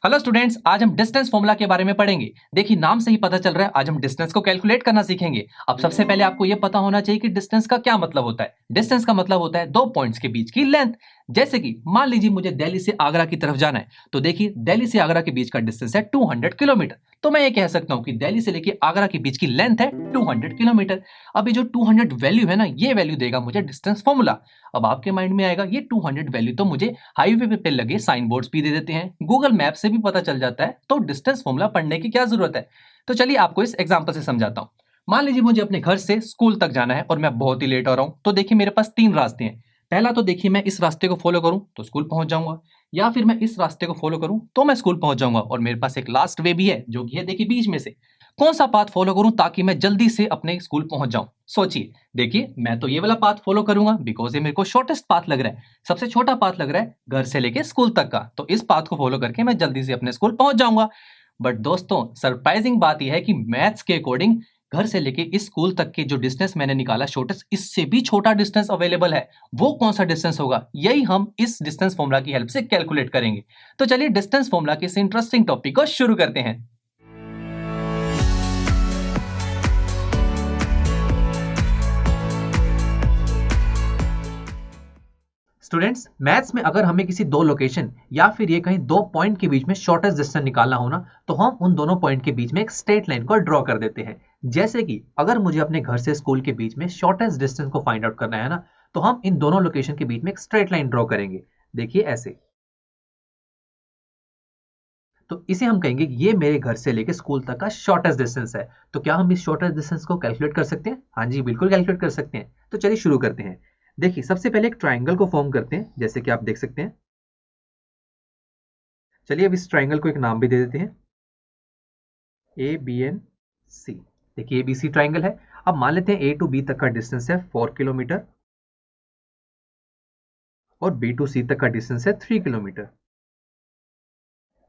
Hello students, आज हम distance formula के बारे में पढ़ेंगे। देखिए नाम से ही पता चल रहा है, आज हम डिस्टेंस को कैलकुलेट करना सीखेंगे। अब सबसे पहले आपको यह पता होना चाहिए कि डिस्टेंस का क्या मतलब होता है। डिस्टेंस का मतलब होता है दो पॉइंट्स के बीच की लेंथ। जैसे कि मान लीजिए मुझे दिल्ली से आगरा की तरफ जाना है, तो देखिए दिल्ली से आगरा के बीच का डिस्टेंस है 200 किलोमीटर। तो मैं ये कह सकता हूँ कि दिल्ली से लेके आगरा के बीच की लेंथ है 200 किलोमीटर। अब ये जो 200 वैल्यू है ना, ये वैल्यू देगा मुझे डिस्टेंस फॉर्मूला। अब आपके माइंड में आएगा ये 200 वैल्यू तो मुझे हाईवे पे लगे साइन बोर्ड्स भी दे देते हैं, गूगल मैप से भी पता चल जाता है, तो डिस्टेंस फॉर्मूला पढ़ने की क्या जरूरत है। तो चलिए आपको इस एग्जांपल से समझाता हूँ। मान लीजिए मुझे अपने घर से स्कूल तक जाना है और मैं बहुत ही लेट हो रहा हूँ। तो देखिए मेरे पास तीन रास्ते हैं। पहला तो देखिए मैं इस रास्ते को फॉलो करूं तो स्कूल पहुंच जाऊंगा, या फिर मैं इस रास्ते को फॉलो करूं तो मैं स्कूल पहुंच जाऊंगा, और मेरे पास एक लास्ट वे भी है जो कि है देखिए बीच में से। कौन सा पाथ फॉलो करूं ताकि मैं जल्दी से अपने स्कूल पहुंच जाऊं? सोचिए। देखिए मैं तो ये वाला पाथ फॉलो करूंगा बिकॉज ये मेरे को शॉर्टेस्ट पाथ लग रहा है, सबसे छोटा पाथ लग रहा है घर से लेके स्कूल तक का। तो इस पाथ को फॉलो करके मैं जल्दी से अपने स्कूल पहुंच जाऊंगा। बट दोस्तों सरप्राइजिंग बात यह है कि मैथ्स के अकॉर्डिंग घर से लेके इस स्कूल तक के जो डिस्टेंस मैंने निकाला शॉर्टेस्ट, इससे भी छोटा डिस्टेंस अवेलेबल है। वो कौन सा डिस्टेंस होगा, यही हम इस डिस्टेंस फॉर्मूला की हेल्प से कैलकुलेट करेंगे। तो चलिए डिस्टेंस फॉर्मूला के इस इंटरेस्टिंग टॉपिक को शुरू करते हैं। स्टूडेंट्स, मैथ्स में अगर हमें किसी दो लोकेशन या फिर ये कहीं दो पॉइंट के बीच में शॉर्टेस्ट डिस्टेंस निकालना हो ना, तो हम उन दोनों पॉइंट के बीच में एक स्ट्रेट लाइन को ड्रॉ कर देते हैं। जैसे कि अगर मुझे अपने घर से स्कूल के बीच में शॉर्टेस्ट डिस्टेंस को फाइंड आउट करना है ना, तो हम इन दोनों लोकेशन के बीच में एक स्ट्रेट लाइन ड्रॉ करेंगे। देखिए ऐसे। तो इसे हम कहेंगे ये मेरे घर से लेके स्कूल तक का शॉर्टेस्ट डिस्टेंस है। तो क्या हम इस शॉर्टेस्ट डिस्टेंस को कैलकुलेट कर सकते हैं? हाँ जी, बिल्कुल कैलकुलेट कर सकते हैं। तो चलिए शुरू करते हैं। देखिए सबसे पहले एक ट्राइंगल को फॉर्म करते हैं, जैसे कि आप देख सकते हैं। चलिए अब इस ट्राइंगल को एक नाम भी दे देते हैं, ABNC। देखिए ABC ट्राइंगल है। अब मान लेते हैं A टू B तक का डिस्टेंस है 4 किलोमीटर और B टू C तक का डिस्टेंस है 3 किलोमीटर।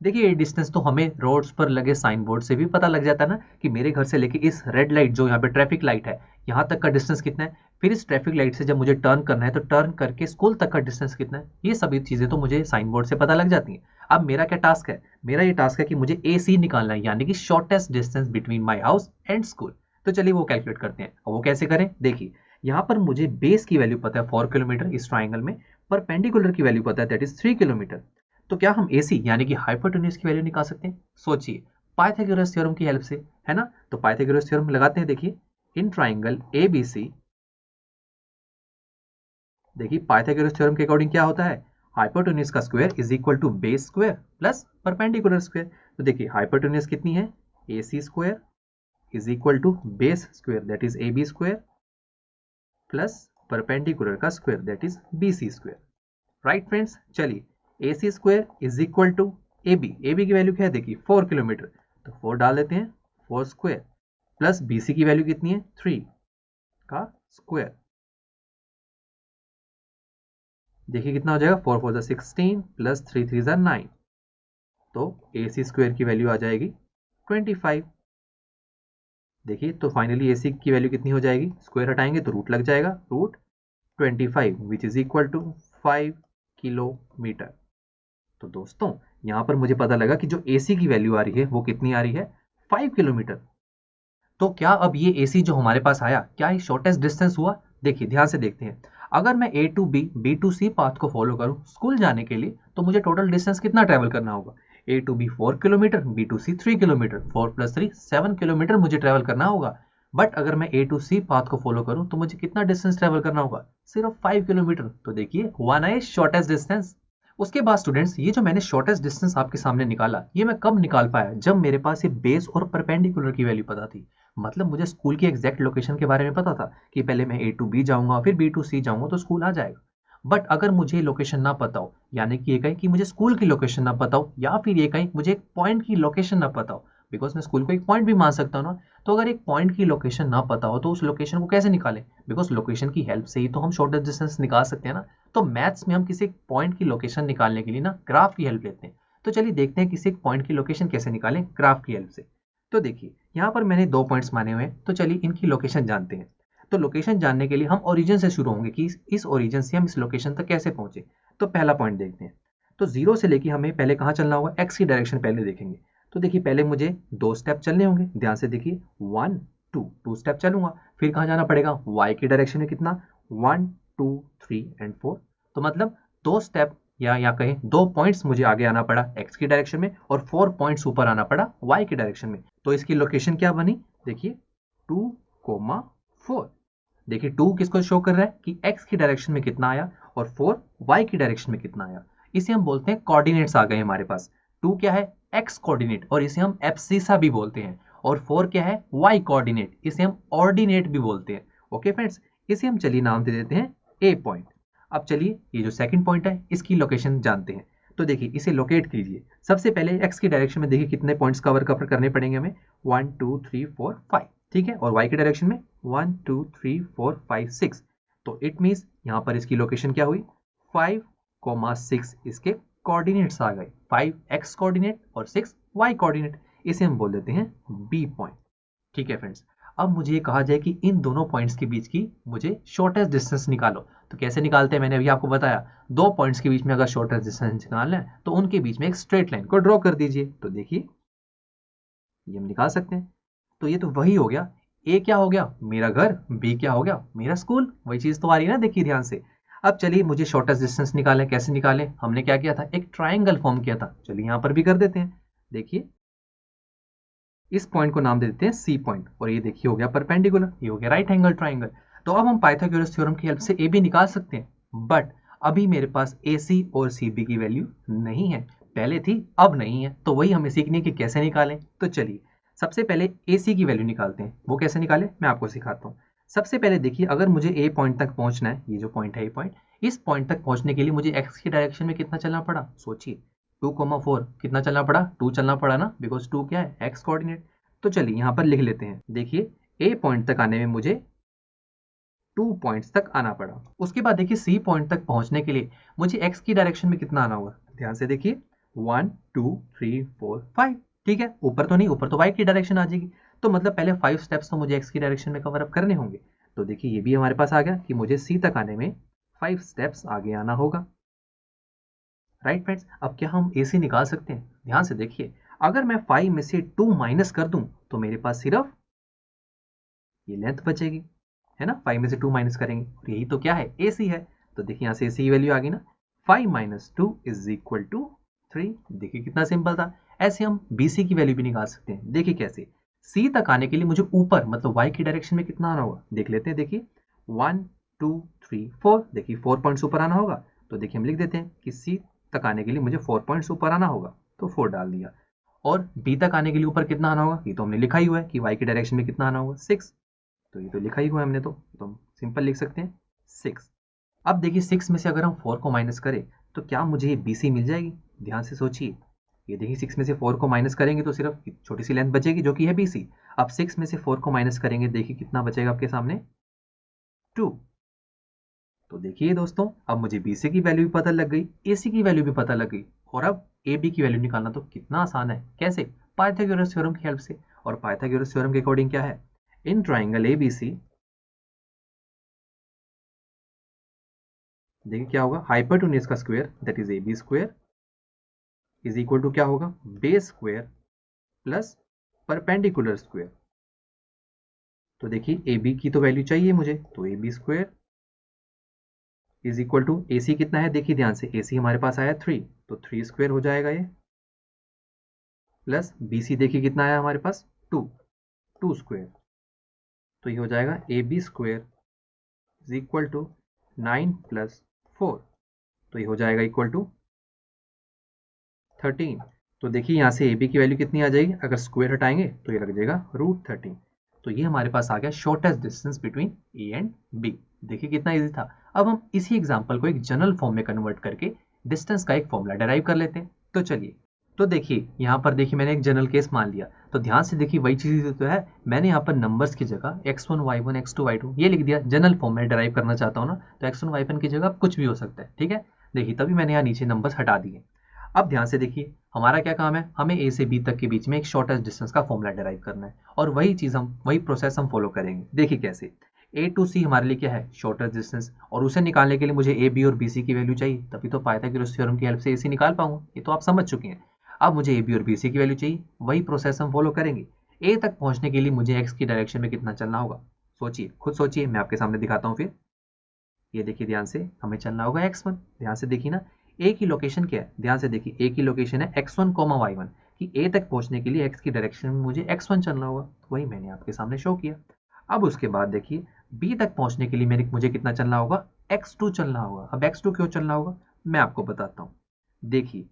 देखिए ये डिस्टेंस तो हमें रोड्स पर लगे साइन बोर्ड से भी पता लग जाता है ना, कि मेरे घर से लेके इस रेड लाइट जो यहाँ पे ट्रैफिक लाइट है, यहाँ तक का डिस्टेंस कितना है। फिर इस ट्रैफिक लाइट से जब मुझे टर्न करना है तो टर्न करके स्कूल तक का डिस्टेंस कितना है। ये सभी चीजें तो मुझे साइन बोर्ड से पता लग जाती हैं। अब मेरा क्या टास्क है? मेरा ये टास्क है कि मुझे AC निकालना है, यानी कि shortest distance between my house and school. तो चलिए वो कैलकुलेट करते हैं। और वो कैसे करें? देखिए यहाँ पर मुझे बेस की वैल्यू पता है 4 किलोमीटर इस ट्राइंगल में, परपेंडिकुलर की वैल्यू पता है दैट इज 3 किलोमीटर। तो क्या हम AC यानी कि हाइपोटेन्यूज की वैल्यू निकाल सकते हैं? सोचिए, पाइथागोरस थ्योरम की हेल्प से, है ना। तो पाइथागोरस थ्योरम लगाते हैं। देखिए इन ट्राइंगल ABC, देखिए पाइथागोरस थ्योरम के अकॉर्डिंग क्या होता है? हाइपोटेन्यूज का square is equal to base square plus perpendicular square. तो देखिए हाइपोटेन्यूज कितनी है? AC square is equal to base square that is AB square plus perpendicular का square that is BC square. Right friends, चलिए AC square is equal to AB की value क्या है? देखिए 4 किलोमीटर, तो 4 डाल देते हैं, 4 स्क्वायर प्लस BC की वैल्यू कितनी है? 3 का स्क्वायर। देखिए कितना हो जाएगा? 4 4 जा 16 प्लस 3 3 जा 9। तो AC स्क्वायर की वैल्यू आ जाएगी 25। देखिए तो फाइनली AC की वैल्यू कितनी हो जाएगी? स्क्वायर हटाएंगे तो रूट लग जाएगा, root 25 which is equal to 5 kilometre. तो दोस्तों यहां पर मुझे पता लगा कि जो AC की वैल्यू आ रही है वो कितनी आ रही है? 5 किलोमीटर। तो क्या अब ये AC जो हमारे पास आया, क्या ये शॉर्टेस्ट डिस्टेंस हुआ? देखिए ध्यान से देखते हैं। अगर मैं A to B to C path को फॉलो करूं स्कूल जाने के लिए, तो मुझे टोटल डिस्टेंस कितना ट्रेवल करना होगा? A to B 4 kilometre, B to C 3 kilometre, 4 plus 3 7 kilometre मुझे ट्रेवल करना होगा। बट अगर मैं A टू C पाथ को फॉलो करूं तो मुझे कितना डिस्टेंस ट्रेवल करना होगा? सिर्फ 5 किलोमीटर। तो देखिए हुआ ना ये शॉर्टेस्ट डिस्टेंस। उसके बाद स्टूडेंट्स, ये जो मैंने शॉर्टेस्ट डिस्टेंस आपके सामने निकाला, ये मैं कब निकाल पाया? जब मेरे पास ये बेस और परपेंडिकुलर की वैल्यू पता थी। मतलब मुझे स्कूल की एग्जैक्ट लोकेशन के बारे में पता था कि पहले मैं A टू B जाऊंगा फिर B टू C जाऊंगा तो स्कूल आ जाएगा। बट अगर मुझे लोकेशन ना पता हो, यानी कि ये कहीं कि मुझे स्कूल की लोकेशन ना पता हो, या फिर ये कहीं मुझे एक पॉइंट की लोकेशन ना पता हो, बिकॉज मैं स्कूल को एक पॉइंट भी मान सकता हूँ ना। तो अगर एक पॉइंट की लोकेशन ना पता हो तो उस लोकेशन को कैसे निकालें? बिकॉज लोकेशन की हेल्प से ही तो हम शॉर्टेस्ट डिस्टेंस निकाल सकते हैं ना। तो मैथ्स में हम किसी पॉइंट की लोकेशन निकालने के लिए ना ग्राफ की हेल्प लेते हैं। तो चलिए देखते हैं किसी एक पॉइंट की लोकेशन कैसे निकालें ग्राफ की हेल्प से। तो देखिए यहाँ पर मैंने दो पॉइंट्स माने हुए हैं, तो चलिए इनकी लोकेशन जानते हैं। तो लोकेशन जानने के लिए हम ओरिजिन से शुरू होंगे कि इस ओरिजिन से हम इस लोकेशन तक कैसे पहुंचे। तो पहला पॉइंट देखते हैं। तो 0 से लेके हमें पहले कहाँ चलना होगा, x की डायरेक्शन पहले देखेंगे। तो देखिए पहले मुझे 2 स्टेप चलने होंगे, ध्यान से देखिए 1 2 स्टेप चलूंगा, फिर कहाँ जाना पड़ेगा, y की डायरेक्शन में कितना 1 2 3 एंड 4। तो मतलब 2 स्टेप या कहें 2 पॉइंट्स मुझे आगे आना पड़ा x की डायरेक्शन में और 4 पॉइंट्स ऊपर आना पड़ा y की डायरेक्शन में। तो इसकी लोकेशन क्या बनी, देखिए 2, 4। देखिए 2 किसको शो कर रहा है कि x की डायरेक्शन में कितना आया और 4 y की डायरेक्शन में कितना आया। इसे हम बोलते हैं कोऑर्डिनेट्स आ गए हमारे पास। 2 क्या है, x कोऑर्डिनेट और इसे हम एब्सिसा भी बोलते हैं, और 4 क्या है, y कोऑर्डिनेट, इसे हम ऑर्डिनेट भी बोलते हैं। ओके फ्रेंड्स, इसे हम चलिए नाम दे देते हैं a पॉइंट। अब चलिए ये जो सेकंड पॉइंट है इसकी लोकेशन जानते हैं। तो देखिए इसे लोकेट कीजिए। सबसे पहले x की डायरेक्शन में देखिए कितने पॉइंट्स कवर करने पड़ेंगे हमें, 1 2 3 4 5, ठीक है, और y की डायरेक्शन में 1 2 3 4 5 6। तो इट मीन्स यहाँ पर इसकी लोकेशन क्या हुई, 5, 6 इसके कोऑर्डिनेट्स आ गए, 5 x कोऑर्डिनेट और 6 y कोऑर्डिनेट। इसे हम बोल देते हैं b पॉइंट। ठीक है फ्रेंड्स, अब मुझे ये कहा जाए कि इन दोनों पॉइंट्स के बीच की मुझे शॉर्टेस्ट डिस्टेंस निकालो। तो कैसे निकालते हैं, मैंने अभी आपको बताया, दो पॉइंट्स के बीच में अगर शॉर्टेस्ट डिस्टेंस निकालना है तो उनके बीच में एक स्ट्रेट लाइन को ड्रॉ कर दीजिए। तो देखिए ये हम निकाल सकते हैं। तो ये तो वही हो गया, ए क्या हो गया, मेरा घर, बी क्या हो गया, मेरा स्कूल। वही चीज तो आ रही है ना, देखिए ध्यान से। अब चलिए मुझे शॉर्टेस्ट डिस्टेंस निकालें। कैसे निकालें, हमने क्या किया था, एक ट्राइंगल फॉर्म किया था। चलिए यहां पर भी कर देते हैं। देखिए इस पॉइंट को नाम दे देते हैं सी पॉइंट, और ये देखिए हो गया परपेंडिकुलर, ये हो गया राइट एंगल ट्राइंगल। तो अब हम पाइथागोरस थ्योरम की हेल्प से ए भी निकाल सकते हैं, बट अभी मेरे पास ए सी और सी बी की वैल्यू नहीं है। पहले थी अब नहीं है, तो वही हमें सीखने की कैसे निकालें। तो चलिए सबसे पहले ए सी की वैल्यू निकालते हैं। वो कैसे निकालें मैं आपको सिखाता हूँ। सबसे पहले देखिए, अगर मुझे ए पॉइंट तक पहुंचना है, ये जो पॉइंट है ए पॉइंट, इस पॉइंट तक पहुंचने के लिए मुझे एक्स की डायरेक्शन में कितना चलना पड़ा, सोचिए 2,4 कितना चलना पड़ा, 2 चलना पड़ा ना, बिकॉज 2 क्या है, एक्स कोऑर्डिनेट। तो चलिए यहां पर लिख लेते हैं। देखिए ए पॉइंट तक आने में मुझे 2 पॉइंट्स तक आना पड़ा। उसके बाद देखिए सी पॉइंट तक पहुंचने के लिए मुझे एक्स की डायरेक्शन में कितना आना होगा, ध्यान से देखिए 1 2 3 4 5। ठीक है, ऊपर तो नहीं, ऊपर तो वाई की डायरेक्शन आ जाएगी। तो मतलब पहले 5 स्टेप्स तो मुझे एक्स की डायरेक्शन में कवर अप करने होंगे। तो देखिए ये भी हमारे पास आ गया कि मुझे सी तक आने में 5 स्टेप्स आगे आना होगा। राइट फ्रेंड्स, अब क्या हम ए सी निकाल सकते हैं, ध्यान से देखिए। अगर मैं 5 में से 2 माइनस कर दूं तो मेरे पास सिर्फ ये लेंथ बचेगी, है ना। 5 में से 2 माइनस करेंगे और यही तो क्या है, ए सी है। तो देखिए यहाँ से ए सी की वैल्यू आ गई ना, 5 माइनस 2 इज इक्वल टू 3। देखिए कितना सिंपल था। ऐसे हम बी सी की वैल्यू भी निकाल सकते हैं। देखिए कैसे, सी तक आने के लिए मुझे ऊपर मतलब वाई की डायरेक्शन में कितना आना होगा, देख लेते हैं। देखिए 1 2 3 4, देखिए 4 पॉइंट्स ऊपर आना होगा। तो देखिए हम लिख देते हैं कि सी तक आने के लिए मुझे 4 पॉइंट्स ऊपर आना होगा, तो 4 डाल दिया। और बी तक आने के लिए ऊपर कितना आना होगा, ये तो हमने लिखा ही हुआ है कि वाई की डायरेक्शन में कितना आना होगा, 6। तो ये तो लिखा ही हुआ है हमने, तो हम सिंपल लिख सकते हैं 6। अब देखिए 6 में से अगर हम 4 को माइनस करें तो क्या मुझे ये BC मिल जाएगी, ध्यान से सोचिए। ये देखिए 6 में से 4 को माइनस करेंगे तो सिर्फ छोटी सी लेंथ बचेगी जो कि है BC। अब 6 में से 4 को माइनस करेंगे, देखिए कितना बचेगा आपके सामने, 2। तो देखिए दोस्तों, अब मुझे BC की वैल्यू भी पता लग गई, AC की वैल्यू भी पता लग गई, और अब AB की वैल्यू निकालना तो कितना आसान है। कैसे, पाइथागोरस थ्योरम की हेल्प से। और पाइथागोरस थ्योरम के अकॉर्डिंग क्या है, इन ट्राइंगल ABC, देखिए क्या होगा, हाइपोटेन्यूज का square that is AB square is equal to क्या होगा, base square plus perpendicular square. तो देखिए AB की तो वैल्यू चाहिए मुझे, तो AB square is equal to AC कितना है, देखिए ध्यान से, AC हमारे पास आया 3, तो 3 स्क्वायर हो जाएगा ये, प्लस BC देखिए कितना आया हमारे पास, 2 स्क्वायर। तो ये हो जाएगा AB square is equal to 9 plus 4, तो ये हो जाएगा इक्वल टू 13। तो देखिए यहाँ से AB की वैल्यू कितनी आ जाएगी, अगर स्क्वायर हटाएंगे तो ये लग जाएगा √13। तो ये हमारे पास आ गया shortest distance between A and B। देखिए कितना इजी था। अब हम इसी एग्जांपल को एक जनरल फॉर्म में कन्वर्ट करके डिस्टेंस का एक फॉर्मूला डेराइव कर लेते हैं। तो चलिए, तो देखिए यहाँ पर देखिए मैंने एक जनरल केस मान लिया। तो ध्यान से देखिए वही चीज़ तो है, मैंने यहाँ पर नंबर्स की जगह x1 y1 x2 y2 ये लिख दिया। जनरल फॉर्म में डेराइव करना चाहता हूँ ना, तो x1 y1 की जगह कुछ भी हो सकता है, ठीक है। देखिए तभी मैंने यहाँ नीचे नंबर्स हटा दिए। अब ध्यान से देखिए, हमारा क्या काम है, हमें ए से बी तक के बीच में एक शॉर्टेस्ट डिस्टेंस का फॉर्मूला डेराइव करना है, और वही चीज़ हम, वही प्रोसेस हम फॉलो करेंगे। देखिए कैसे, ए टू सी हमारे लिए क्या है, शॉर्टेस्ट डिस्टेंस, और उसे निकालने के लिए मुझे ए बी और बी सी की वैल्यू चाहिए, तभी तो पाइथागोरस थ्योरम की हेल्प से ए सी निकाल पाऊंगा। ये तो आप समझ चुके हैं। अब मुझे ए बी और बी सी की वैल्यू चाहिए, वही प्रोसेस हम फॉलो करेंगे। ए तक पहुंचने के लिए मुझे एक्स की डायरेक्शन में कितना चलना होगा, सोचिए, खुद सोचिए, मैं आपके सामने दिखाता हूँ फिर। ये देखिए ध्यान से, हमें चलना होगा x1। ध्यान से देखिए ना, a की लोकेशन क्या है, ध्यान से देखिए, a की लोकेशन है x1, y1, कि a तक पहुंचने के लिए x की डायरेक्शन में मुझे x1 चलना होगा, तो वही मैंने आपके सामने शो किया। अब उसके बाद देखिए, b तक पहुंचने के लिए मुझे कितना चलना होगा, x2 चलना होगा। अब x2 क्यों चलना होगा, मैं आपको बताता हूँ। देखिए,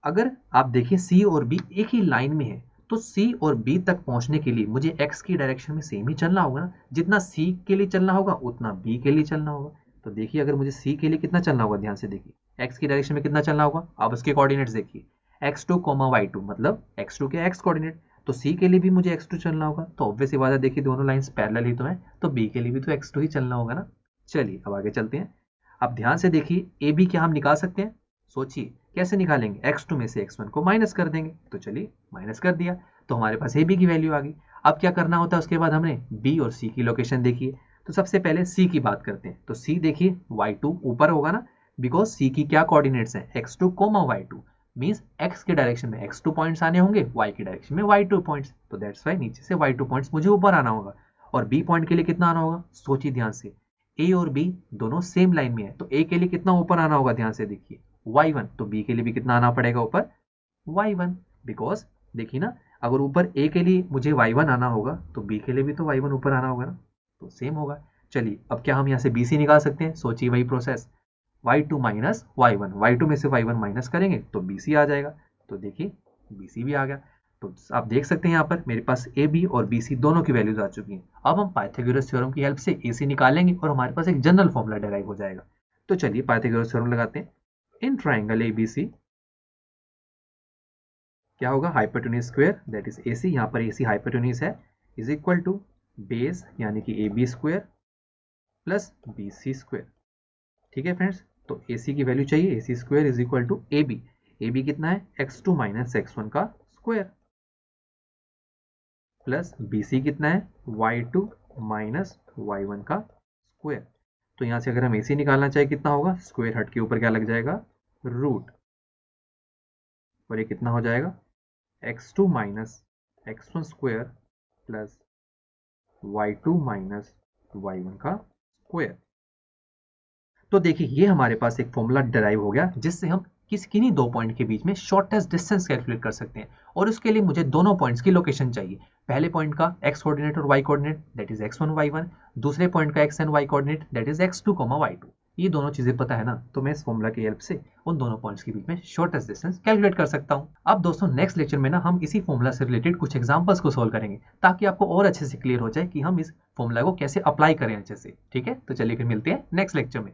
अगर आप देखिए c और b एक ही लाइन में है, तो c और b तक पहुंचने के लिए मुझे x की डायरेक्शन में सेम ही चलना होगा ना। जितना c के लिए चलना होगा उतना b के लिए चलना होगा। तो देखिए, अगर मुझे c के लिए कितना चलना होगा, ध्यान से देखिए, x की डायरेक्शन में कितना चलना होगा। अब उसके कोऑर्डिनेट्स देखिए, x2, y2, मतलब x2 के x कोऑर्डिनेट, तो c के लिए भी मुझे x2 चलना होगा। तो ऑब्वियस सी बात है, देखिए दोनों लाइंस पैरेलल ही तो है, तो b के लिए भी तो x2 ही चलना होगा ना। चलिए अब आगे चलते हैं। अब ध्यान से देखिए, ए बी क्या हम निकाल सकते हैं, सोचिए कैसे निकालेंगे। x2 में से x1 को माइनस कर देंगे, तो चलिए माइनस कर दिया, तो हमारे पास ए बी की वैल्यू आ गई। अब क्या करना होता है, उसके बाद हमने b और c की लोकेशन देखी है, तो सबसे पहले c की बात करते हैं। तो c देखिए, y2 ऊपर होगा ना, बिकॉज c की क्या कोऑर्डिनेट्स हैं, x2, y2, मींस x के डायरेक्शन में x2 पॉइंट्स आने होंगे, y की डायरेक्शन में y2 पॉइंट्स, तो दैट्स वाई नीचे से y2 पॉइंट्स मुझे ऊपर आना होगा। और b पॉइंट के लिए कितना आना होगा, सोचिए ध्यान से, a और b दोनों सेम लाइन में है, तो a के लिए कितना ऊपर आना होगा, ध्यान से देखिए, y1, तो b के लिए भी कितना आना पड़ेगा ऊपर, y1, बिकॉज देखिए ना, अगर ऊपर a के लिए मुझे y1 आना होगा, तो b के लिए भी तो y1 ऊपर आना होगा ना, तो सेम होगा। चलिए अब क्या हम यहाँ से bc निकाल सकते हैं, सोचिए वही process, y2 minus y1, y2 में से y1 माइनस करेंगे तो bc आ जाएगा। तो देखिए bc भी आ गया। तो आप देख सकते हैं यहाँ पर मेरे पास ए बी और बी सी दोनों की वैल्यूज आ चुकी हैं। अब हम पाइथागोरस थ्योरम की हेल्प से ए सी निकालेंगे और हमारे पास एक जनरल फॉर्मूला डेराइव हो जाएगा। तो चलिए पाइथागोरस थ्योरम लगाते हैं। In triangle A B C क्या होगा, hypotenuse square that is A C, यहाँ पर ए सी हाइपोटेन्यूज है, इज इक्वल टू बेस यानी कि A B square plus B C square. ठीक है फ्रेंड्स, तो ए सी की वैल्यू चाहिए, A C square is equal to A B. A B कितना है, x2 माइनस x1 का स्क्वायर, प्लस बी सी कितना है, y2 माइनस y1 का स्क्वायर। तो यहाँ से अगर हम ए सी निकालना चाहे कितना होगा, स्क्वायर हट के ऊपर क्या लग जाएगा, रूट, और ये कितना हो जाएगा, x2 minus x1 square plus y2 minus y1 का स्क्वायर। तो देखिए ये हमारे पास एक फॉर्मूला डिराइव हो गया, जिससे हम किन्हीं दो पॉइंट के बीच में शॉर्टेस्ट डिस्टेंस कैलकुलेट कर सकते हैं। और उसके लिए मुझे दोनों पॉइंट्स की लोकेशन चाहिए, पहले पॉइंट का x कोऑर्डिनेट और y coordinate that is x1 y1, दूसरे पॉइंट का x and y coordinate that is x2 y2। ये दोनों चीजें पता है ना, तो मैं इस फॉर्मूला की हेल्प से उन दोनों पॉइंट्स के बीच में शॉर्टेस्ट डिस्टेंस कैलकुलेट कर सकता हूं। अब दोस्तों नेक्स्ट लेक्चर में ना हम इसी फॉर्मूला से रिलेटेड कुछ एग्जांपल्स को सोल्व करेंगे, ताकि आपको और अच्छे से क्लियर हो जाए कि हम इस फॉर्मूला को कैसे अप्लाई करें अच्छे से। ठीक है, तो चलिए फिर मिलते हैं नेक्स्ट लेक्चर में।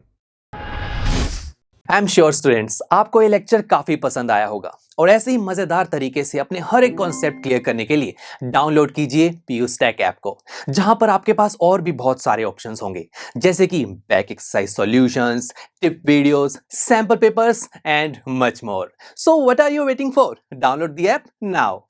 आई एम श्योर स्टूडेंट्स, आपको ये लेक्चर काफी पसंद आया होगा और ऐसे ही मजेदार तरीके से अपने हर एक कॉन्सेप्ट क्लियर करने के लिए डाउनलोड कीजिए पीयू स्टैक ऐप को, जहां पर आपके पास और भी बहुत सारे ऑप्शंस होंगे, जैसे कि back exercise solutions, tip videos, sample papers and much more. So what are you waiting for? Download the app now.